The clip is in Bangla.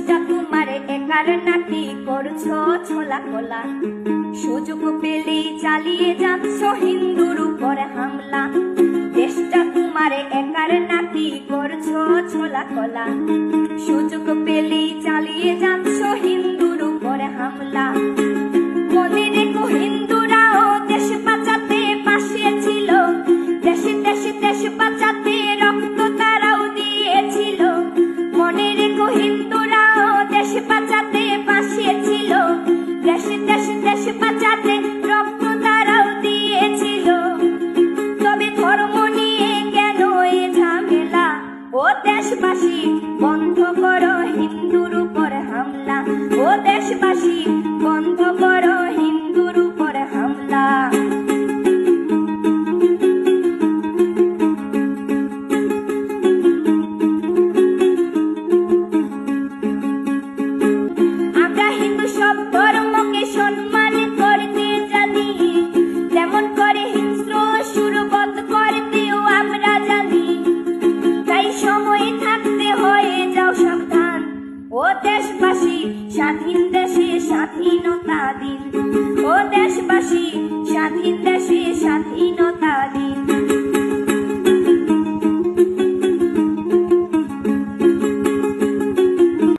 দেশটা তোমার একার নাকি করছো ছোলা কোলা, সুযোগ পেলেই চালিয়ে যাচ্ছ হিন্দুর উপর হামলা। দেশটা তোমার একার নাকি করছো ছোলা কোলা, সুযোগ পেলেই চালিয়ে যাচ্ছ হিন্দুর উপর হামলা। মনে রেখো হিন্দুরাও দেশ বাঁচাতে পাশে ছিল, দেশে দেশে দেশ বাঁচাতে রক্ত তারাও দিয়েছিল। মনে রেখো হিন্দুরাও দেশ বাঁচাতে পাশে ছিল, দেশে দেশে দেশ বাঁচাতে রক্ত তারাও দিয়েছিল। তবে ধর্ম নিয়ে কেন এ ঝামেলা? ও দেশবাসী বন্ধ করো হিন্দুর উপর হামলা, ও দেশবাসী বন্ধ করো হিন্দুর উপর হামলা। আমরা হিন্দু সব ধর্মকে সম্মান করতে জানি, যেমন করে হিংস্র সুরবধ করতেও আমরা জানি। তাই সময় থাকতে হয়ে যাও সাবধান, ও দেশবাসী স্বাধীন দেশে স্বাধীনতা দিন, ও দেশবাসী